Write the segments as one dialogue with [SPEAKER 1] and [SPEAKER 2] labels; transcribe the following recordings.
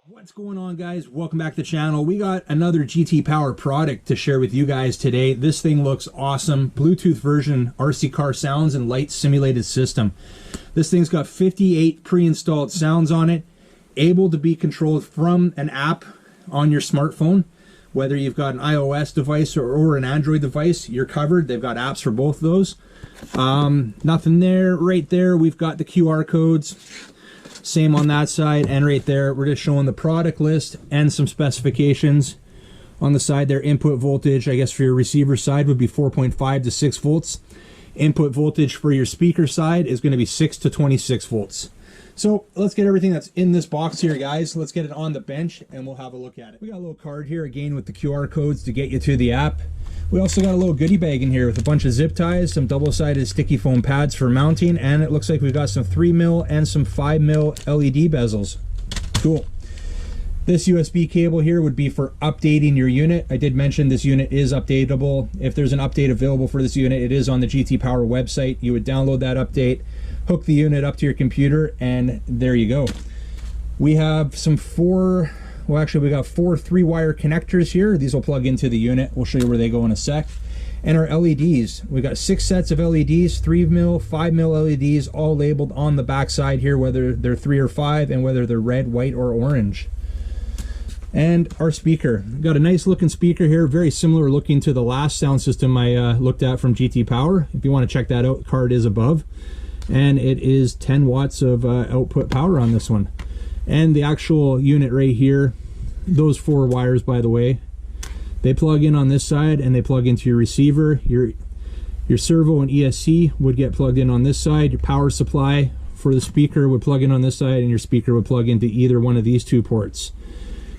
[SPEAKER 1] What's going on, guys? Welcome back to the channel. We got another GT Power product to share with you guys today. This thing looks awesome. Bluetooth version RC car sounds and light simulated system. This thing's got 58 pre-installed sounds on it, able to be controlled from an app on your smartphone. Whether you've got an iOS device or an Android device, you're covered. They've got apps for both of those. Nothing there. Right there, we've got the QR codes. Same on that side, and right there we're just showing the product list and some specifications. On the side there, input voltage, I guess for your receiver side, would be 4.5 to 6 volts. Input voltage for your speaker side is going to be 6 to 26 volts. So let's get everything that's in this box here, guys. Let's get it on the bench and we'll have a look at it. We got a little card here again with the QR codes to get you to the app. We also got a little goodie bag in here with a bunch of zip ties, some double-sided sticky foam pads for mounting, and it looks like we've got some 3mm and some 5mm LED bezels. Cool. This USB cable here would be for updating your unit. I did mention this unit is updatable. If there's an update available for this unit, it is on the GT Power website. You would download that update, hook the unit up to your computer, and there you go. We have some we got 4 3-wire connectors here. These will plug into the unit. We'll show you where they go in a sec. And our LEDs. We got 6 sets of LEDs, 3mm, 5mm LEDs, all labeled on the back side here, whether they're 3 or 5, and whether they're red, white, or orange. And our speaker. We've got a nice looking speaker here, very similar looking to the last sound system I looked at from GT Power. If you want to check that out, the card is above. And it is 10 watts of output power on this one. And the actual unit right here, those 4 wires, by the way, they plug in on this side and they plug into your receiver. Your servo and ESC would get plugged in on this side. Your power supply for the speaker would plug in on this side, and your speaker would plug into either one of these 2 ports.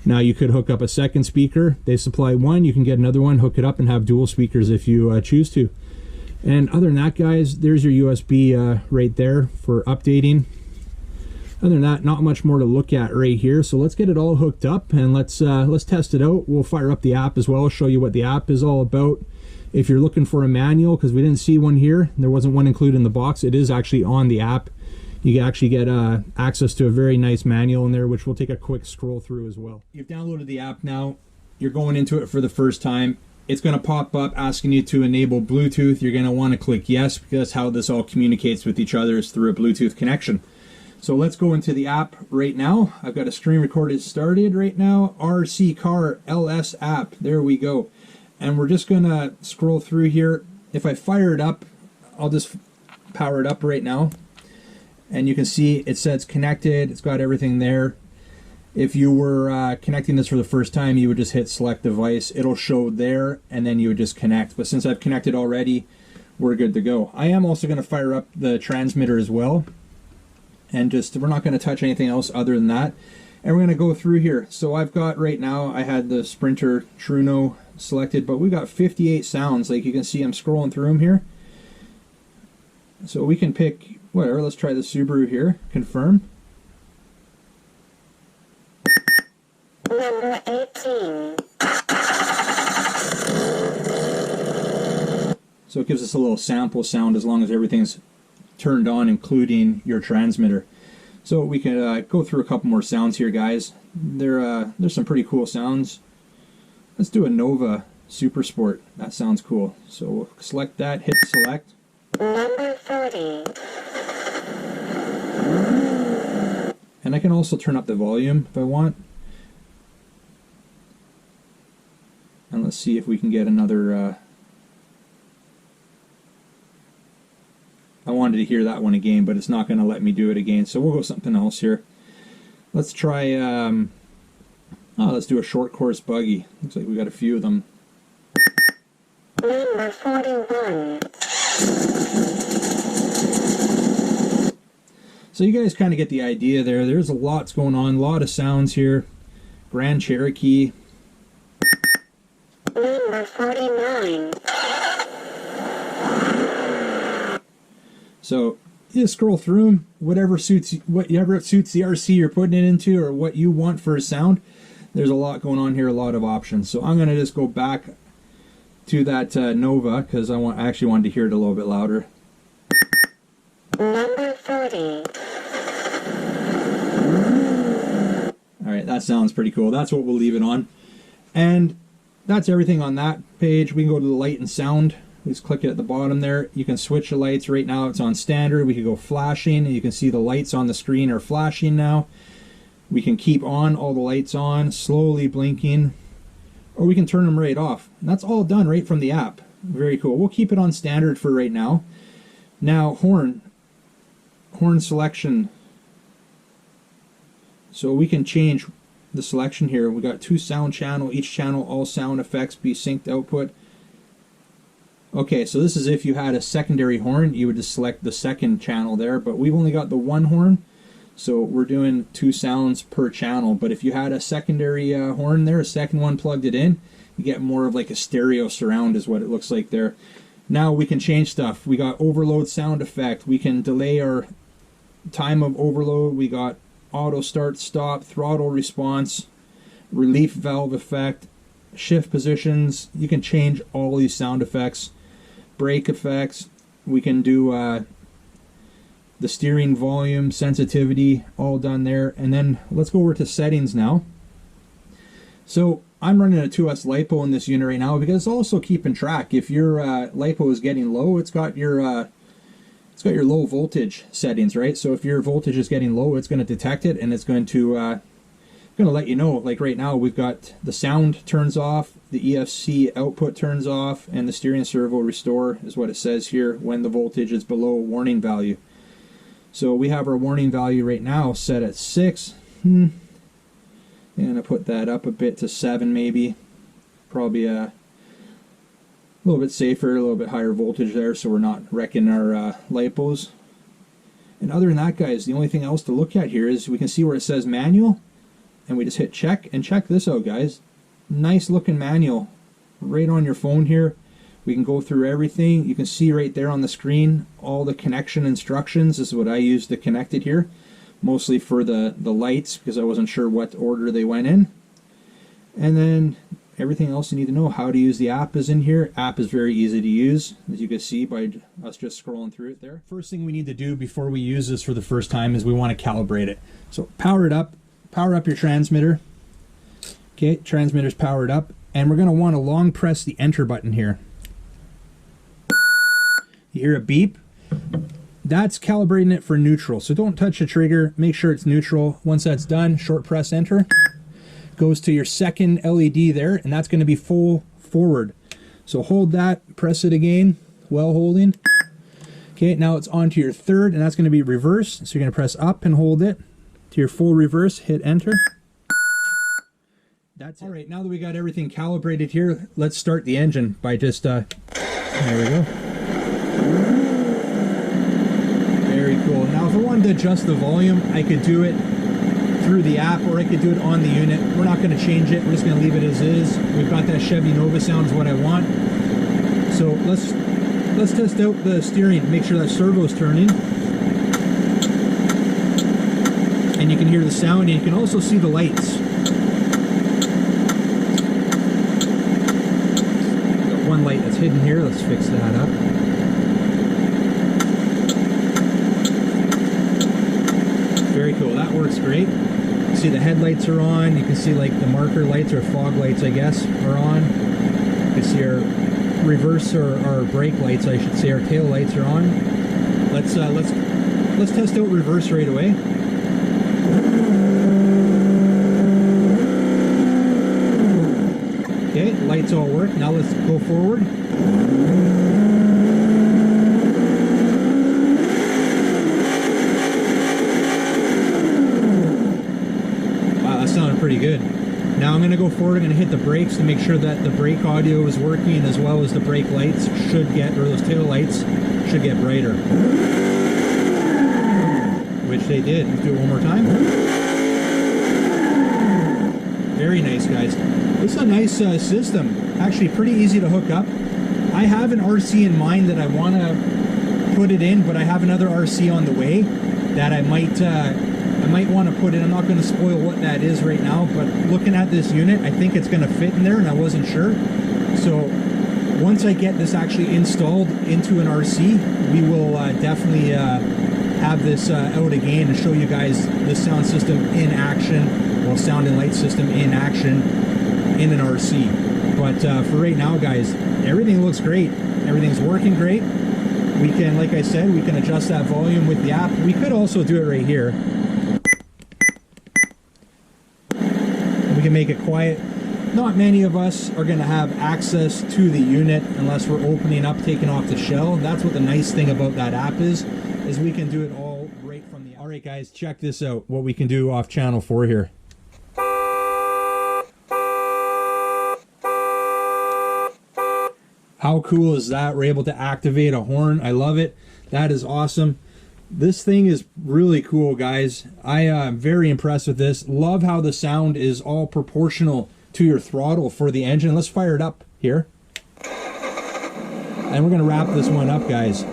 [SPEAKER 1] Now you could hook up a second speaker. They supply one, you can get another one, hook it up, and have dual speakers if you choose to. And other than that, guys, there's your USB right there for updating. Other than that, not much more to look at right here. So let's get it all hooked up and let's test it out. We'll fire up the app as well, show you what the app is all about. If you're looking for a manual, because we didn't see one here, there wasn't one included in the box, it is actually on the app. You can actually get access to a very nice manual in there, which we'll take a quick scroll through as well. You've downloaded the app now. You're going into it for the first time. It's going to pop up asking you to enable Bluetooth. You're going to want to click yes, because that's how this all communicates with each other, is through a Bluetooth connection. So let's go into the app right now. I've got a screen recorded started right now. RC Car LS app. There we go. And we're just going to scroll through here. If I fire it up, I'll just power it up right now. And you can see it says connected. It's got everything there. If you were connecting this for the first time, you would just hit select device. It'll show there, and then you would just connect. But since I've connected already, we're good to go. I am also going to fire up the transmitter as well. And we're not going to touch anything else other than that. And we're going to go through here. So I've got right now, I had the Sprinter Truno selected, but we've got 58 sounds. Like you can see, I'm scrolling through them here. So we can pick whatever. Let's try the Subaru here. Confirm.
[SPEAKER 2] Number 18.
[SPEAKER 1] So it gives us a little sample sound as long as everything's turned on, including your transmitter. So we can go through a couple more sounds here, guys. There's some pretty cool sounds. Let's do a Nova Super Sport. That sounds cool. So we'll select that, hit select.
[SPEAKER 2] Number 30.
[SPEAKER 1] And I can also turn up the volume if I want. And let's see if we can get another I wanted to hear that one again, but it's not going to let me do it again. So we'll go something else here. Let's try, let's do a short course buggy. Looks like we got a few of them.
[SPEAKER 2] Number 41.
[SPEAKER 1] So you guys kind of get the idea there. There's a lot going on, a lot of sounds here. Grand Cherokee.
[SPEAKER 2] Number 49.
[SPEAKER 1] So you just scroll through them, whatever suits the RC you're putting it into, or what you want for a sound. There's a lot going on here, a lot of options. So I'm going to just go back to that Nova, because I actually wanted to hear it a little bit louder.
[SPEAKER 2] Number 30.
[SPEAKER 1] right, that sounds pretty cool. That's what we'll leave it on. And that's everything on that page. We can go to the light and sound. We just click it at the bottom there. You can switch the lights. Right now it's on standard. We can go flashing, and you can see the lights on the screen are flashing now. We can keep on all the lights on, slowly blinking, or we can turn them right off. And that's all done right from the app. Very cool. We'll keep it on standard for right now. Now, horn selection. So we can change the selection here. We got 2 sound channel, each channel all sound effects be synced output. Okay, so this is if you had a secondary horn, you would just select the second channel there, but we've only got the 1 horn, so we're doing 2 sounds per channel. But if you had a secondary horn there, a second one plugged it in, you get more of like a stereo surround is what it looks like there. Now we can change stuff. We got overload sound effect. We can delay our time of overload. We got auto start stop, throttle response, relief valve effect, shift positions. You can change all these sound effects. Brake effects. We can do the steering volume, sensitivity, all done there. And then let's go over to settings now. So I'm running a 2S LiPo in this unit right now because it's also keeping track. If your LiPo is getting low, it's got your low voltage settings, right? So if your voltage is getting low, it's going to detect it and it's going to let you know. Like right now, we've got the sound turns off, the EFC output turns off, and the steering servo restore is what it says here when the voltage is below warning value. So we have our warning value right now set at 6. I'm going to put that up a bit to 7 maybe. Probably a little bit safer, a little bit higher voltage there so we're not wrecking our LiPos. And other than that, guys, the only thing else to look at here is we can see where it says manual, and we just hit check. And check this out, guys. Nice looking manual right on your phone here. We can go through everything. You can see right there on the screen all the connection instructions. This is what I used to connect it here, mostly for the lights because I wasn't sure what order they went in. And then everything else you need to know, how to use the app is in here. App is very easy to use, as you can see by us just scrolling through it there. First thing we need to do before we use this for the first time is we want to calibrate it. So power it up. Power up your transmitter. Okay, transmitter's powered up, and we're going to want to long press the enter button here. You hear a beep? That's calibrating it for neutral. So don't touch the trigger, make sure it's neutral. Once that's done, short press enter. Goes to your second LED there, and that's going to be full forward. So hold that, press it again, while holding. Okay, now it's on to your third, and that's going to be reverse. So you're going to press up and hold it to your full reverse, hit enter. That's it. All right, now that we got everything calibrated here, let's start the engine by just, there we go. Very cool. Now if I wanted to adjust the volume, I could do it through the app, or I could do it on the unit. We're not going to change it. We're just going to leave it as is. We've got that Chevy Nova sound is what I want. So let's test out the steering. Make sure that servo's turning. And you can hear the sound, and you can also see the lights. Got one light that's hidden here. Let's fix that up. Very cool. That works great. You see the headlights are on. You can see like the marker lights or fog lights, I guess, are on. You can see our reverse or our brake lights, I should say. Our tail lights are on. Let's test out reverse right away. Okay, lights all work. Now let's go forward. Wow, that sounded pretty good. Now I'm going to go forward. I'm going to hit the brakes to make sure that the brake audio is working, as well as the brake lights should get, or those tail lights should get brighter. Which they did. Let's do it one more time. Very nice, guys. It's a nice system. Actually pretty easy to hook up. I have an RC in mind that I want to put it in, but I have another RC on the way that I might want to put in. I'm not going to spoil what that is right now, but looking at this unit, I think it's going to fit in there, and I wasn't sure. So once I get this actually installed into an RC, we will definitely have this out again and show you guys the sound system in action. well, sound and light system in action in an RC. But for right now, guys, everything looks great. Everything's working great. We can, like I said, we can adjust that volume with the app. We could also do it right here. And we can make it quiet. Not many of us are going to have access to the unit unless we're opening up, taking off the shell. That's what the nice thing about that app is we can do it all right from the... All right, guys, check this out, what we can do off channel 4 here. How cool is that? We're able to activate a horn. I love it. That is awesome. This thing is really cool, guys. I am very impressed with this. Love how the sound is all proportional to your throttle for the engine. Let's fire it up here. And we're going to wrap this one up, guys.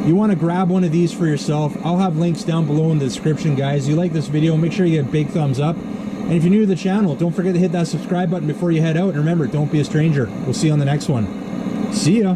[SPEAKER 1] You want to grab one of these for yourself. I'll have links down below in the description, guys. You like this video, make sure you get a big thumbs up. And if you're new to the channel, don't forget to hit that subscribe button before you head out. And remember, don't be a stranger. We'll see you on the next one. See ya.